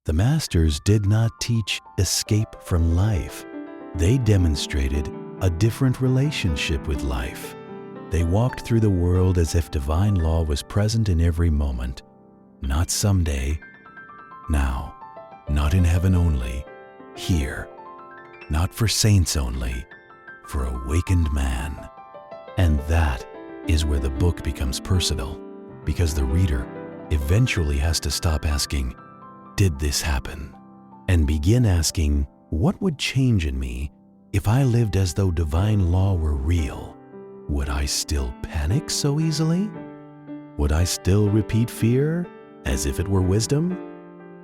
The masters did not teach escape from life. They demonstrated a different relationship with life. They walked through the world as if divine law was present in every moment. Not someday, now. Not in heaven only, here. Not for saints only, for awakened man. And that is where the book becomes personal, because the reader eventually has to stop asking, "Did this happen?" and begin asking, "What would change in me if I lived as though divine law were real? Would I still panic so easily? Would I still repeat fear as if it were wisdom?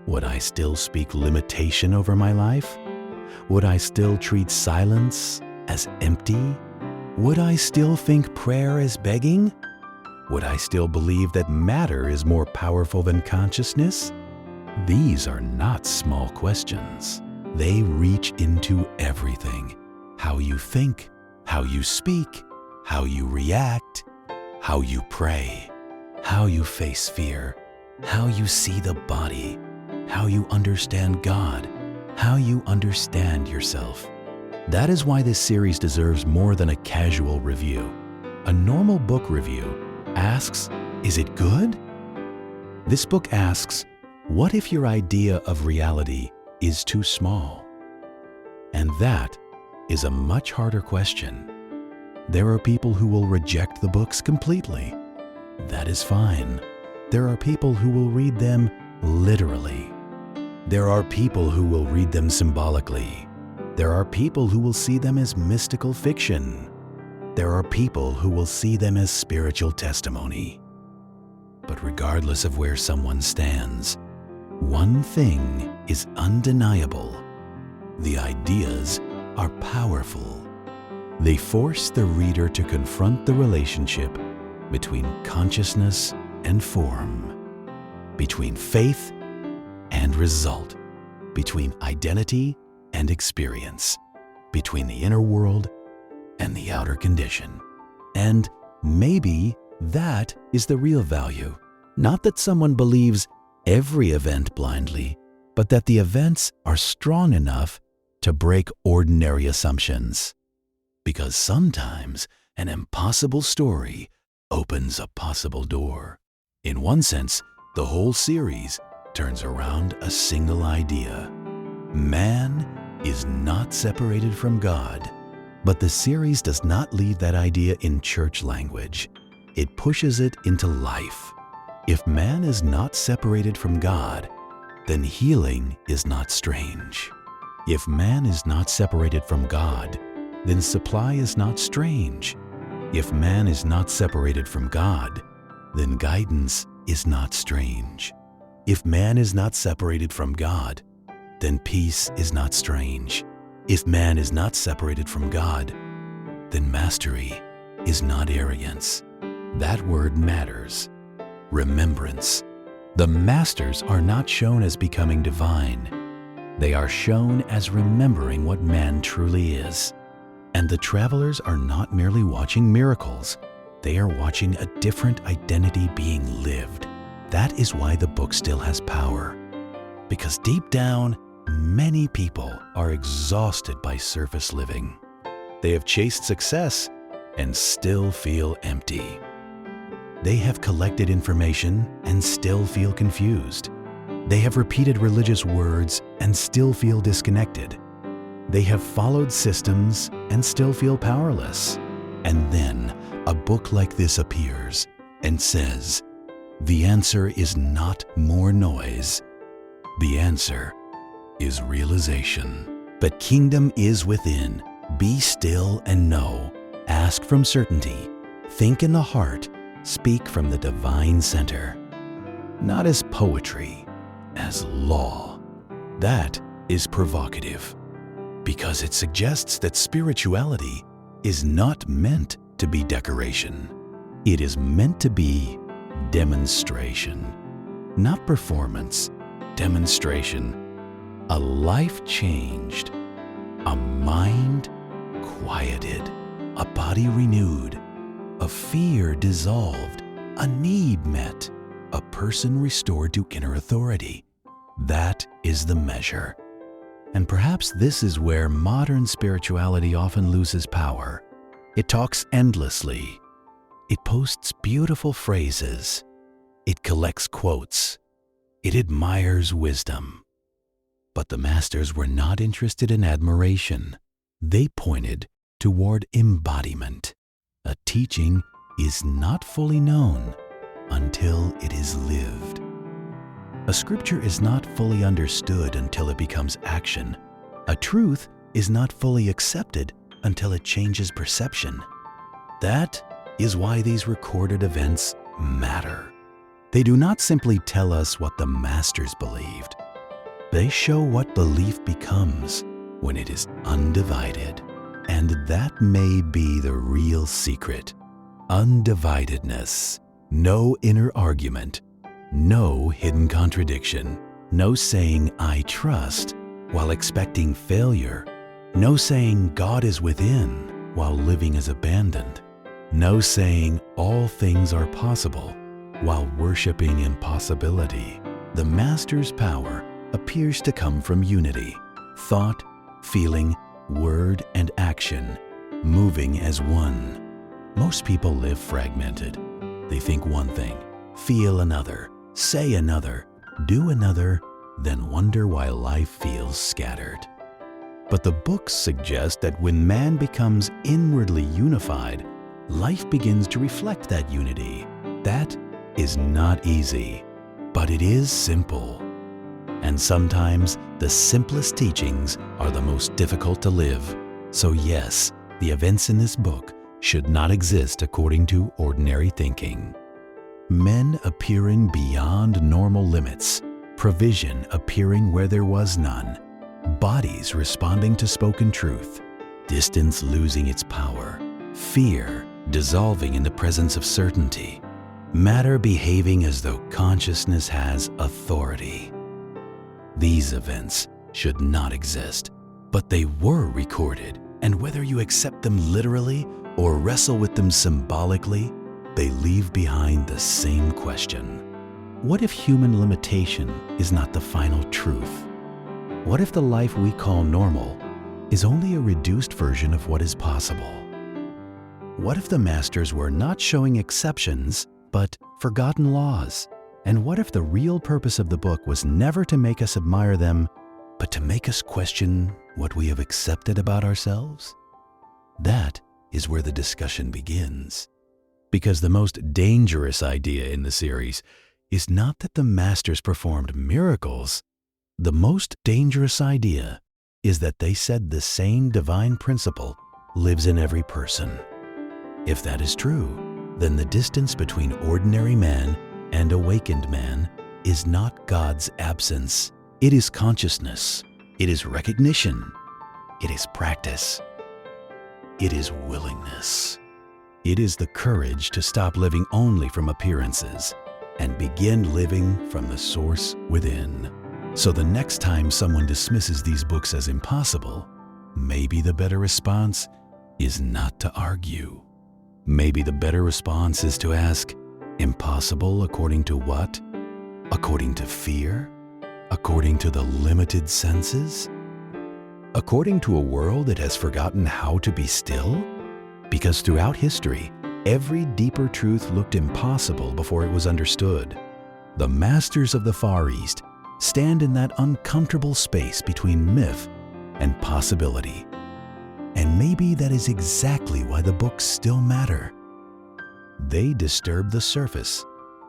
Would I still speak limitation over my life? Would I still treat silence as empty? Would I still think prayer is begging? Would I still believe that matter is more powerful than consciousness?" These are not small questions. They reach into everything. How you think, how you speak, how you react, how you pray, how you face fear, how you see the body, how you understand God, how you understand yourself. That is why this series deserves more than a casual review. A normal book review asks, "Is it good?" This book asks, what if your idea of reality is too small? And that is a much harder question. There are people who will reject the books completely. That is fine. There are people who will read them literally. There are people who will read them symbolically. There are people who will see them as mystical fiction. There are people who will see them as spiritual testimony. But regardless of where someone stands, one thing is undeniable. The ideas are powerful. They force the reader to confront the relationship between consciousness and form, between faith and result, between identity and experience, between the inner world and the outer condition. And maybe that is the real value. Not that someone believes every event blindly, but that the events are strong enough to break ordinary assumptions. Because sometimes an impossible story opens a possible door. In one sense, the whole series turns around a single idea. Man is not separated from God. But the series does not leave that idea in church language. It pushes it into life. If man is not separated from God, then healing is not strange. If man is not separated from God, then supply is not strange. If man is not separated from God, then guidance is not strange. If man is not separated from God, then peace is not strange. If man is not separated from God, then mastery is not arrogance. That word matters. Remembrance. The masters are not shown as becoming divine. They are shown as remembering what man truly is. And the travelers are not merely watching miracles. They are watching a different identity being lived. That is why the book still has power. Because deep down, many people are exhausted by surface living. They have chased success and still feel empty. They have collected information and still feel confused. They have repeated religious words and still feel disconnected. They have followed systems and still feel powerless. And then a book like this appears and says, the answer is not more noise. The answer is realization. But kingdom is within. Be still and know. Ask from certainty. Think in the heart. Speak from the divine center. Not as poetry, as law. That is provocative, because it suggests that spirituality is not meant to be decoration. It is meant to be demonstration, not performance. Demonstration. A life changed, a mind quieted, a body renewed, a fear dissolved, a need met, a person restored to inner authority. That is the measure. And perhaps this is where modern spirituality often loses power. It talks endlessly. It posts beautiful phrases. It collects quotes. It admires wisdom. But the masters were not interested in admiration. They pointed toward embodiment. A teaching is not fully known until it is lived. A scripture is not fully understood until it becomes action. A truth is not fully accepted until it changes perception. That is why these recorded events matter. They do not simply tell us what the masters believed. They show what belief becomes when it is undivided. And that may be the real secret. Undividedness. No inner argument. No hidden contradiction. No saying, "I trust," while expecting failure. No saying, "God is within," while living as abandoned. No saying, "All things are possible," while worshiping impossibility. The Master's power appears to come from unity. Thought, feeling, word, and action, moving as one. Most people live fragmented. They think one thing, feel another, say another, do another, then wonder why life feels scattered. But the books suggest that when man becomes inwardly unified, life begins to reflect that unity. That is not easy, but it is simple. And sometimes the simplest teachings are the most difficult to live. So yes, the events in this book should not exist according to ordinary thinking. Men appearing beyond normal limits, provision appearing where there was none, bodies responding to spoken truth, distance losing its power, fear dissolving in the presence of certainty, matter behaving as though consciousness has authority. These events should not exist, but they were recorded, and whether you accept them literally or wrestle with them symbolically, they leave behind the same question. What if human limitation is not the final truth? What if the life we call normal is only a reduced version of what is possible? What if the masters were not showing exceptions, but forgotten laws? And what if the real purpose of the book was never to make us admire them, but to make us question what we have accepted about ourselves? That is where the discussion begins. Because the most dangerous idea in the series is not that the masters performed miracles. The most dangerous idea is that they said the same divine principle lives in every person. If that is true, then the distance between ordinary man and awakened man is not God's absence. It is consciousness. It is recognition. It is practice. It is willingness. It is the courage to stop living only from appearances and begin living from the source within. So the next time someone dismisses these books as impossible, maybe the better response is not to argue. Maybe the better response is to ask, impossible according to what? According to fear? According to the limited senses? According to a world that has forgotten how to be still? Because throughout history, every deeper truth looked impossible before it was understood. The masters of the Far East stand in that uncomfortable space between myth and possibility. And maybe that is exactly why the books still matter. They disturb the surface.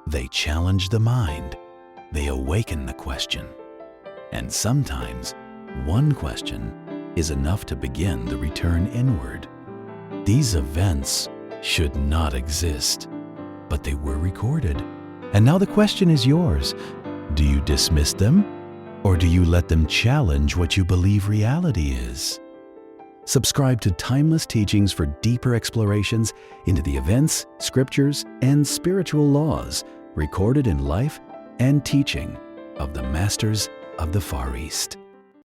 They challenge the mind. They awaken the question. And sometimes, one question is enough to begin the return inward. These events should not exist, but they were recorded. And now the question is yours. Do you dismiss them, or do you let them challenge what you believe reality is? Subscribe to Timeless Teachings for deeper explorations into the events, scriptures, and spiritual laws recorded in life and teaching of the Masters of the Far East.